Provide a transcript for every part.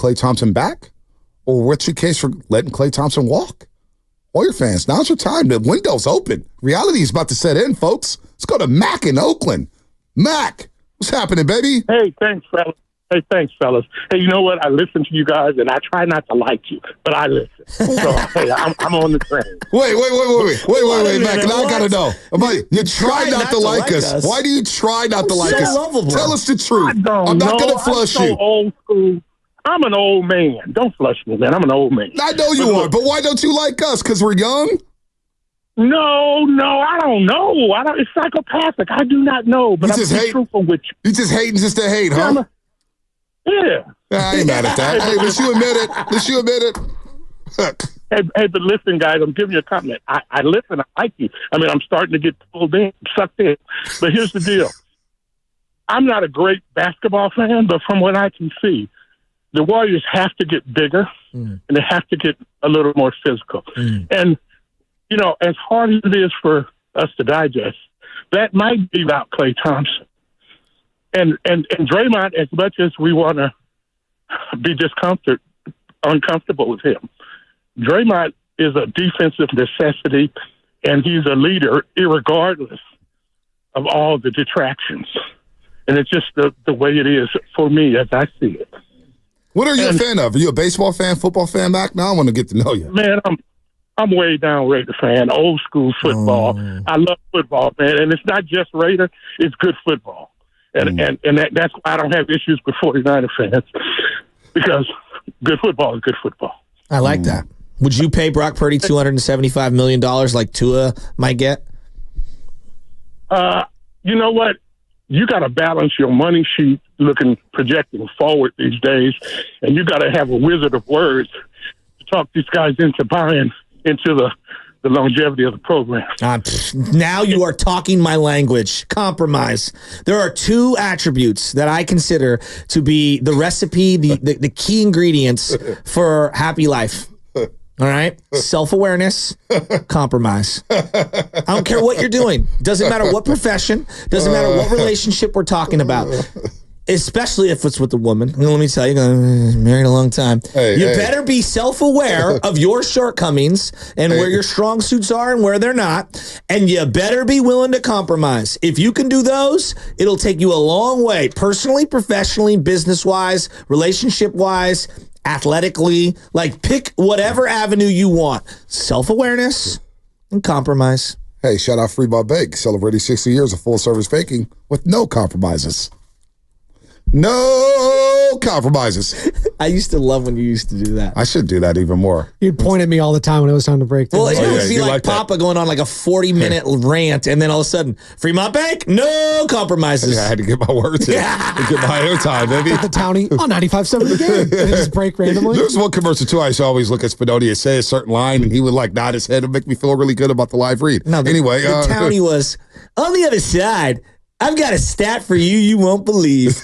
Klay Thompson back? Or what's your case for letting Klay Thompson walk? Warrior fans, now's your time. The window's open. Reality is about to set in, folks. Let's go to Mac in Oakland. Mac, what's happening, baby? Hey, thanks, fellas. Hey, you know what? I listen to you guys, and I try not to like you, but I listen. So, hey, I'm on the train. Wait, Mac. Now I got to know. You try not to like us. Why do you try not to like us? Lovable. Tell us the truth. I'm not going to flush you. Old school. I'm an old man. Don't flush me, man. I'm an old man. I know you are, but why don't you like us? Because we're young? No, I don't know. It's psychopathic. I do not know, but I'm just truthful with you. You just hating just to hate, huh? Yeah. I ain't mad at that. Hey, let's you admit it. Hey, but listen, guys, I'm giving you a compliment. I listen. I like you. I mean, I'm starting to get pulled in, sucked in. But here's the deal. I'm not a great basketball fan, but from what I can see, the Warriors have to get bigger, and they have to get a little more physical. And, you know, as hard as it is for us to digest, that might be about Klay Thompson. And Draymond, as much as we want to be uncomfortable with him, Draymond is a defensive necessity, and he's a leader irregardless of all the detractions. And it's just the way it is for me as I see it. What are you a fan of? Are you a baseball fan, football fan, Mac? Now I want to get to know you. Man, I'm way down Raider fan, old school football. I love football, man. And it's not just Raider, it's good football. And that's why I don't have issues with 49er fans, because good football is good football. I like that. Would you pay Brock Purdy $275 million like Tua might get? You know what? You got to balance your money sheet projecting forward these days, and you got to have a wizard of words to talk these guys into buying into the longevity of the program. Now you are talking my language. Compromise. There are two attributes that I consider to be the recipe, the key ingredients for happy life. All right? Self-awareness, compromise. I don't care what you're doing. Doesn't matter what profession. Doesn't matter what relationship we're talking about. Especially if it's with a woman. Let me tell you, I'm married a long time. You better be self-aware of your shortcomings and where your strong suits are and where they're not. And you better be willing to compromise. If you can do those, it'll take you a long way. Personally, professionally, business-wise, relationship-wise, athletically. Like, pick whatever avenue you want. Self-awareness and compromise. Hey, shout out Free Ball Bake, celebrating 60 years of full-service baking with no compromises. No compromises. I used to love when you used to do that. I should do that even more. You'd point at me all the time when it was time to break. Well, it would be like Papa going on like a 40-minute rant, and then all of a sudden, Free Mont Bank, no compromises. Yeah, I had to get my words in. To get my airtime, baby. Get the townie on 95.7 the game. And it just break randomly. There's one commercial, too. I used to always look at Spinoni and say a certain line, and he would like nod his head and make me feel really good about the live read. No, anyway. The townie was, on the other side, I've got a stat for you won't believe.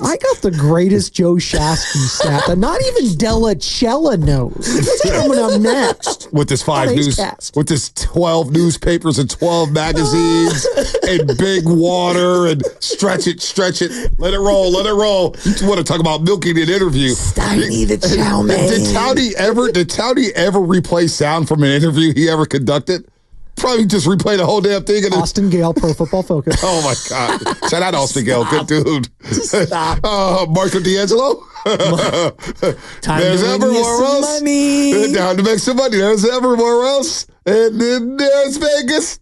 I got the greatest Joe Shasky stat that not even Della Chella knows. What's coming up next? With this 12 newspapers and 12 magazines and big water and stretch it, let it roll. You want to talk about milking an interview? Steiny the chow man. Did Townie ever replay sound from an interview he ever conducted? Probably just replay the whole damn thing. Austin Gale, Pro Football Focus. Oh, my God. Shout out Austin Gale. Good dude. Stop. Marco D'Angelo. There's everywhere else. Money. Down to make some money. There's everywhere else. And then there's Vegas.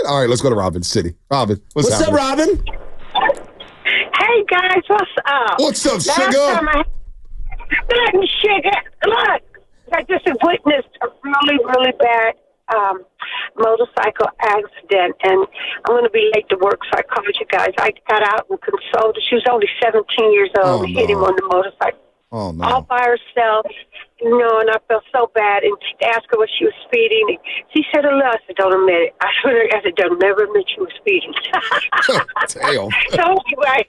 All right, let's go to Robin City. Robin, what's up, Robin? Hey, guys. What's up? What's up, sugar? Nothing, sugar. Look, I just witnessed a really, really bad motorcycle accident, and I'm going to be late to work, so I called you guys. I got out and consoled her. She was only 17 years old. We hit him on the motorcycle. Oh, no. All by herself. And I felt so bad. And I asked her what she was speeding. And she said, I said, don't admit it. I said, don't never admit you were speeding. Damn. So anyway,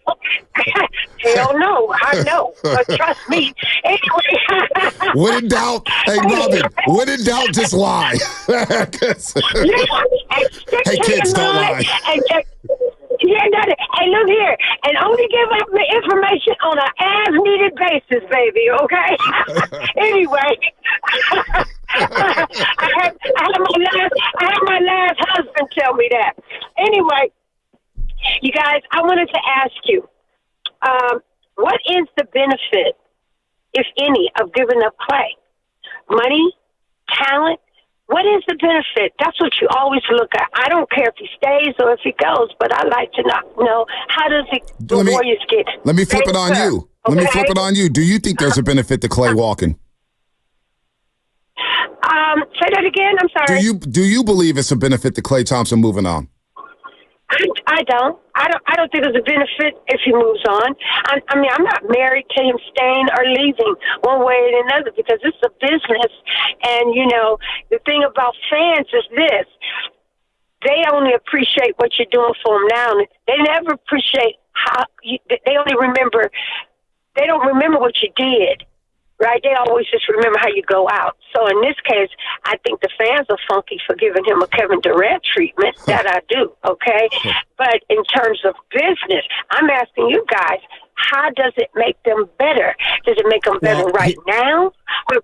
hell no. I know. But trust me. Anyway. When in doubt, hey, Robin, when in doubt, just lie. Hey, kids, don't lie. hear nothing. Hey, look here, and only give up the information on an as-needed basis, baby. Okay. Anyway, I had my last husband tell me that. Anyway, you guys, I wanted to ask you, what is the benefit, if any, of giving up Klay? Money, talent. What is the benefit? That's what you always look at. I don't care if he stays or if he goes, but I like to know how does the Warriors get. Let me flip it on you. Okay? Let me flip it on you. Do you think there's a benefit to Klay walking? Say that again. I'm sorry. Do you believe it's a benefit to Klay Thompson moving on? I don't. I don't think there's a benefit if he moves on. I mean, I'm not married to him staying or leaving one way or another because it's a business. And, you know, the thing about fans is this. They only appreciate what you're doing for them now. They never appreciate they don't remember what you did. Right? They always just remember how you go out. So in this case, I think the fans are funky for giving him a Kevin Durant treatment. That I do, okay? But in terms of business, I'm asking you guys, how does it make them better? Does it make them better now? Or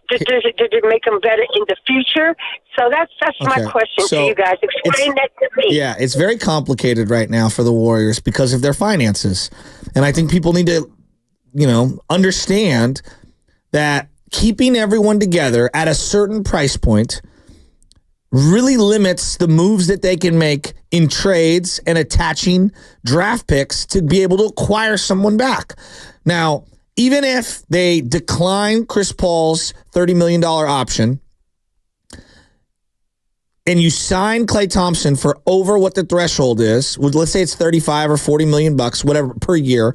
does it make them better in the future? So that's my question to you guys. Explain that to me. Yeah, it's very complicated right now for the Warriors because of their finances. And I think people need to, understand that keeping everyone together at a certain price point really limits the moves that they can make in trades and attaching draft picks to be able to acquire someone back. Now, even if they decline Chris Paul's $30 million option and you sign Klay Thompson for over what the threshold is, let's say it's 35 or 40 million bucks, whatever per year,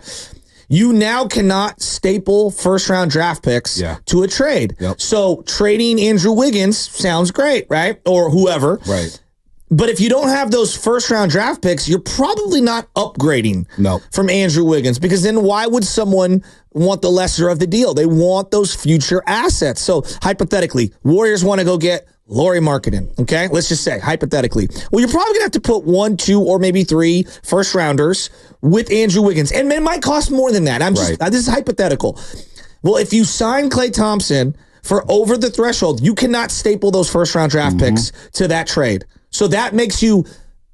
you now cannot staple first-round draft picks to a trade. Yep. So trading Andrew Wiggins sounds great, right? Or whoever. Right. But if you don't have those first-round draft picks, you're probably not upgrading from Andrew Wiggins because then why would someone want the lesser of the deal? They want those future assets. So hypothetically, Warriors want to go get Lauri Markkanen, okay? Let's just say, hypothetically. Well, you're probably going to have to put 1, 2, or maybe 3 first-rounders with Andrew Wiggins. And it might cost more than that. This is hypothetical. Well, if you sign Klay Thompson for over the threshold, you cannot staple those first-round draft picks to that trade. So that makes you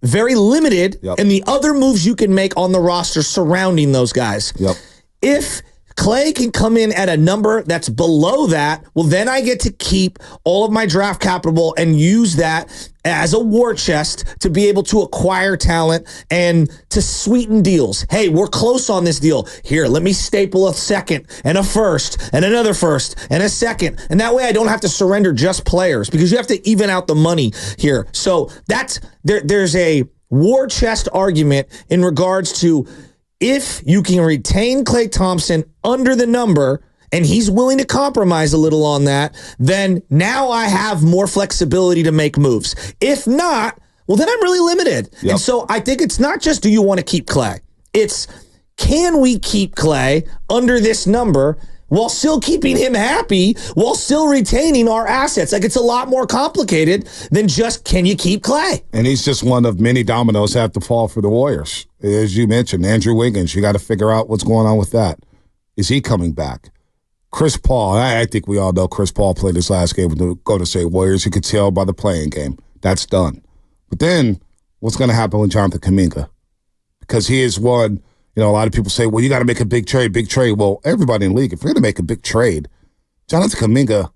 very limited in the other moves you can make on the roster surrounding those guys. Yep. If Klay can come in at a number that's below that, well, then I get to keep all of my draft capital and use that as a war chest to be able to acquire talent and to sweeten deals. Hey, we're close on this deal. Here, let me staple a second and a first and another first and a second. And that way I don't have to surrender just players because you have to even out the money here. So there's a war chest argument in regards to if you can retain Klay Thompson under the number and he's willing to compromise a little on that, then now I have more flexibility to make moves. If not, well, then I'm really limited. Yep. And so I think it's not just do you want to keep Klay? It's can we keep Klay under this number while still keeping him happy, while still retaining our assets? Like, it's a lot more complicated than just can you keep Klay? And he's just one of many dominoes that have to fall for the Warriors. As you mentioned, Andrew Wiggins, you got to figure out what's going on with that. Is he coming back? Chris Paul, I think we all know Chris Paul played his last game with the Golden State Warriors. You could tell by the playing game. That's done. But then what's going to happen with Jonathan Kuminga? Because he is one, a lot of people say, well, you got to make a big trade. Well, everybody in the league, if you're going to make a big trade, Jonathan Kuminga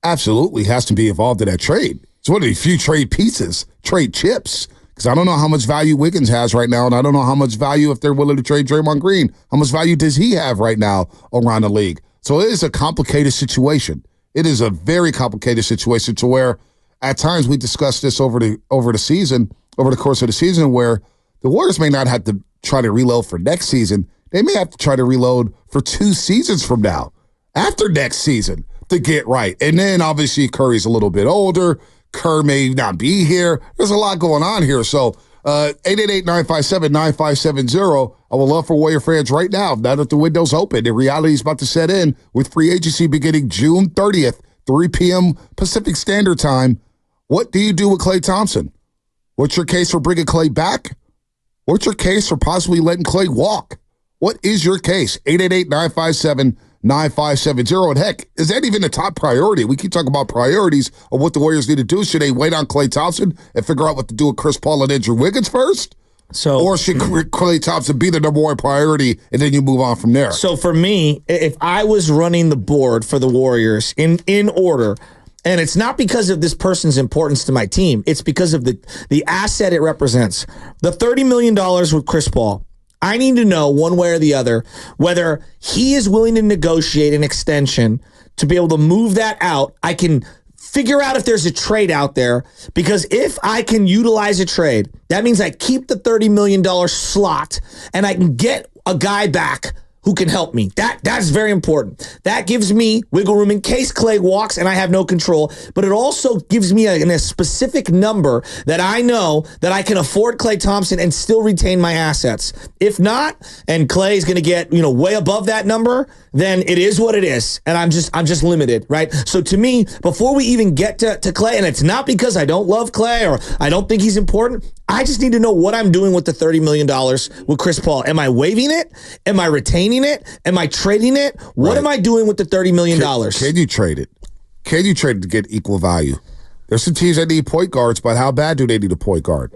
absolutely has to be involved in that trade. It's one of the few trade pieces, trade chips. Because I don't know how much value Wiggins has right now, and I don't know how much value, if they're willing to trade Draymond Green, how much value does he have right now around the league? So it is a complicated situation. It is a very complicated situation to where at times we discussed this over the course of the season, where the Warriors may not have to try to reload for next season. They may have to try to reload for 2 seasons from now, after next season, to get right. And then obviously Curry's a little bit older. Kerr may not be here. There's a lot going on here. So 888-957-9570. I would love for Warrior fans right now that the window's open. The reality is about to set in with free agency beginning June 30th, 3 p.m. Pacific Standard Time. What do you do with Klay Thompson? What's your case for bringing Klay back? What's your case for possibly letting Klay walk? What is your case? 888-957-9570. And heck, is that even a top priority? We keep talking about priorities of what the Warriors need to do. Should they wait on Klay Thompson and figure out what to do with Chris Paul and Andrew Wiggins first? Or should Klay Thompson be the number one priority and then you move on from there? So for me, if I was running the board for the Warriors in order, and it's not because of this person's importance to my team, it's because of the asset it represents. The $30 million with Chris Paul, I need to know one way or the other whether he is willing to negotiate an extension to be able to move that out. I can figure out if there's a trade out there, because if I can utilize a trade, that means I keep the $30 million slot and I can get a guy back who can help me. That's very important. That gives me wiggle room in case Klay walks and I have no control, but it also gives me a specific number that I know that I can afford Klay Thompson and still retain my assets. If not, and Klay is going to get, way above that number, then it is what it is, and I'm just limited, right? So to me, before we even get to Klay, and it's not because I don't love Klay or I don't think he's important, I just need to know what I'm doing with the $30 million with Chris Paul. Am I waiving it? Am I retaining it? Am I trading it? What am I doing with the $30 million? Can you trade it? Can you trade it to get equal value? There's some teams that need point guards, but how bad do they need a point guard?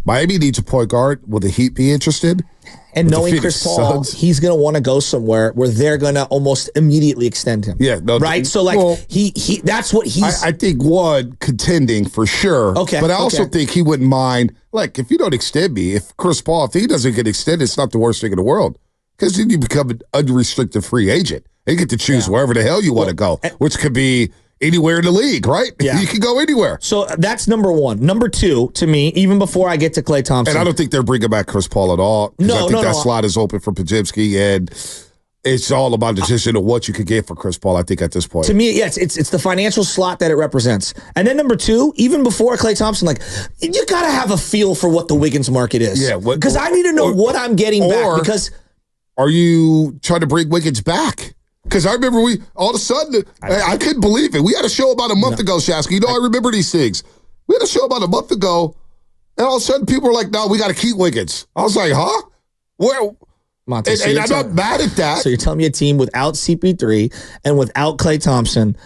Miami needs a point guard. Will the Heat be interested? And knowing Chris Paul, he's going to want to go somewhere where they're going to almost immediately extend him. Yeah, no, right. So he that's what he's. I think contending for sure. Okay, but I also think he wouldn't mind. Like, if you don't extend me, if Chris Paul, if he doesn't get extended, it's not the worst thing in the world, because then you become an unrestricted free agent. You get to choose wherever the hell you want to go, which could be anywhere in the league, right? Yeah. You can go anywhere. So that's number one. Number two, to me, even before I get to Klay Thompson. And I don't think they're bringing back Chris Paul at all. I think that slot is open for Podziemski, and it's all about the decision of what you could get for Chris Paul, I think, at this point. To me, yes, it's the financial slot that it represents. And then number two, even before Klay Thompson, you got to have a feel for what the Wiggins market is. Yeah. Because I need to know what I'm getting back. Because are you trying to bring Wiggins back? Because I remember all of a sudden, I couldn't believe it. We had a show about a month ago, Shasky. I remember these things. We had a show about a month ago, and all of a sudden people were like, no, we got to keep Wiggins. I was like, huh? Where? Monte, and I'm not mad at that. So you're telling me a team without CP3 and without Klay Thompson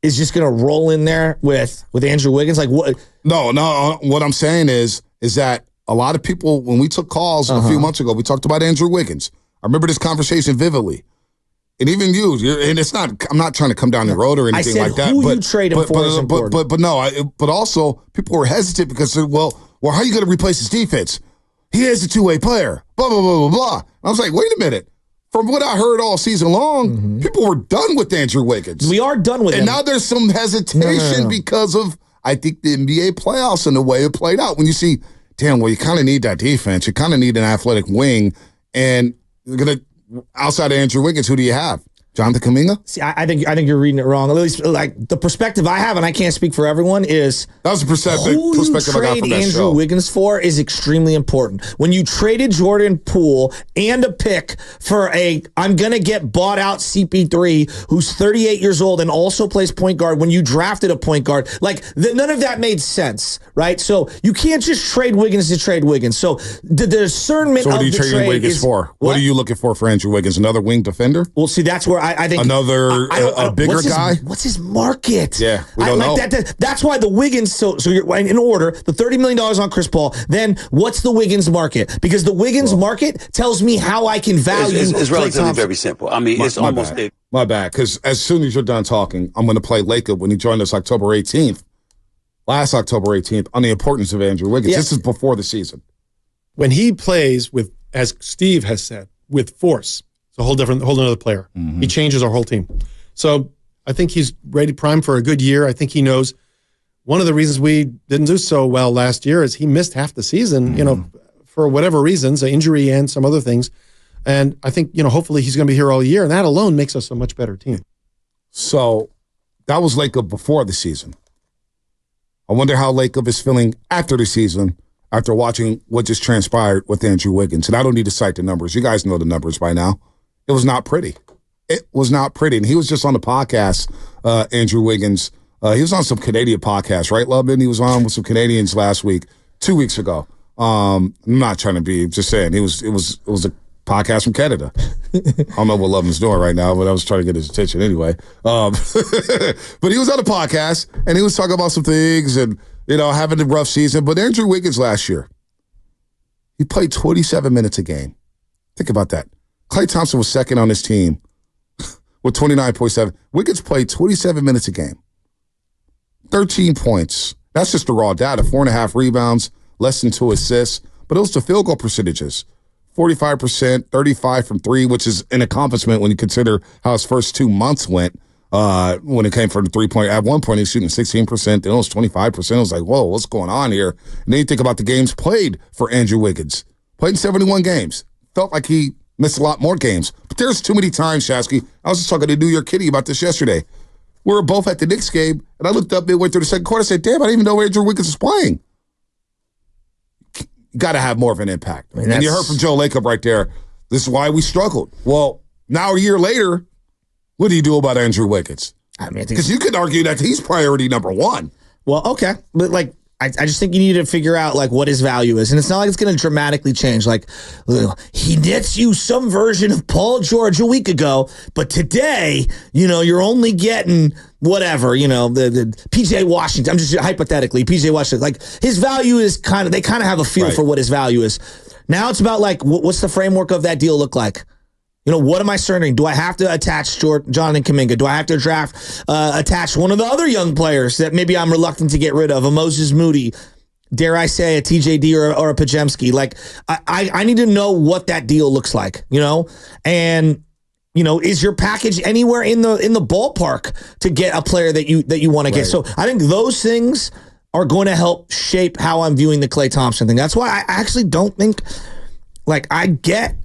is just going to roll in there with Andrew Wiggins? Like what? No. What I'm saying is that a lot of people, when we took calls a few months ago, we talked about Andrew Wiggins. I remember this conversation vividly. And even you, and it's not. I'm not trying to come down the road or anything like that. Who you trade him for is important. But also people were hesitant because well, how are you going to replace his defense? He is a two-way player. Blah blah blah blah blah. I was like, wait a minute. From what I heard all season long, people were done with Andrew Wiggins. We are done with him. And now there's some hesitation because of, I think, the NBA playoffs and the way it played out. When you see, damn, well, you kind of need that defense. You kind of need an athletic wing, and you're gonna. Outside of Andrew Wiggins, who do you have? Jonathan Kuminga? See, I think you're reading it wrong. At least, the perspective I have, and I can't speak for everyone, is that was the perspective who you trade Andrew Wiggins for is extremely important. When you traded Jordan Poole and a pick for I'm going to get bought out CP3, who's 38 years old and also plays point guard, when you drafted a point guard, none of that made sense, right? So you can't just trade Wiggins to trade Wiggins. So the discernment of the trade. So what are you trading Wiggins for? What are you looking for Andrew Wiggins? Another wing defender? Well, see, that's where I think another a bigger guy. What's his market? Yeah, we don't know. That's why the Wiggins. So you're in order. The $30 million on Chris Paul. Then what's the Wiggins market? Because the Wiggins market tells me how I can value. It's relatively very simple. I mean, it's almost my bad. Because as soon as you're done talking, I'm going to play Laker when he joined us October 18th, last October 18th, on the importance of Andrew Wiggins. This is before the season. When he plays with, as Steve has said, with force. A whole another player. He changes our whole team. So I think he's ready, prime for a good year. I think he knows one of the reasons we didn't do so well last year is he missed half the season, for whatever reasons, an injury and some other things. And I think, hopefully he's going to be here all year, and that alone makes us a much better team. So that was Lacob before the season. I wonder how Lacob is feeling after the season, after watching what just transpired with Andrew Wiggins. And I don't need to cite the numbers. You guys know the numbers by now. It was not pretty. It was not pretty. And he was just on the podcast, Andrew Wiggins. He was on some Canadian podcast, right, Lubman? He was on with some Canadians 2 weeks ago. I'm not trying to be, just saying, it was a podcast from Canada. I don't know what Lovin's doing right now, but I was trying to get his attention anyway. But he was on a podcast, and he was talking about some things and, having a rough season. But Andrew Wiggins last year, he played 27 minutes a game. Think about that. Klay Thompson was second on his team with 29.7. Wiggins played 27 minutes a game. 13 points. That's just the raw data. 4.5 rebounds, less than 2 assists. But it was the field goal percentages. 45%, 35 from 3, which is an accomplishment when you consider how his first 2 months went when it came from the 3-point. At one point, he was shooting 16%, then it was 25%. I was like, whoa, what's going on here? And then you think about the games played for Andrew Wiggins. Played in 71 games. Felt like he missed a lot more games. But there's too many times, Shasky. I was just talking to New York Kitty about this yesterday. We were both at the Knicks game, and I looked up midway through the second quarter and said, damn, I didn't even know Andrew Wiggins was playing. You got to have more of an impact. And you heard from Joe Lacob right there. This is why we struggled. Well, now a year later, what do you do about Andrew Wiggins? I mean, because you could argue that he's priority number one. Well, okay. But, I just think you need to figure out, what his value is. And it's not like it's going to dramatically change. He nets you some version of Paul George a week ago, but today, you're only getting whatever, the PJ Washington. I'm just hypothetically, PJ Washington. His value is they kind of have a feel for what his value is. Now it's about, what's the framework of that deal look like? What am I certain? Do I have to attach Jonathan Kuminga? Do I have to attach one of the other young players that maybe I'm reluctant to get rid of, a Moses Moody, dare I say a TJD or a Pajemski? I need to know what that deal looks like, and is your package anywhere in the ballpark to get a player that you want to get? So I think those things are going to help shape how I'm viewing the Klay Thompson thing. That's why I actually don't think, I get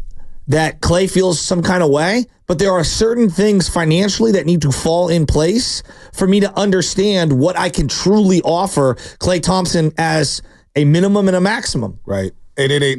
that Klay feels some kind of way, but there are certain things financially that need to fall in place for me to understand what I can truly offer Klay Thompson as a minimum and a maximum. Right. 888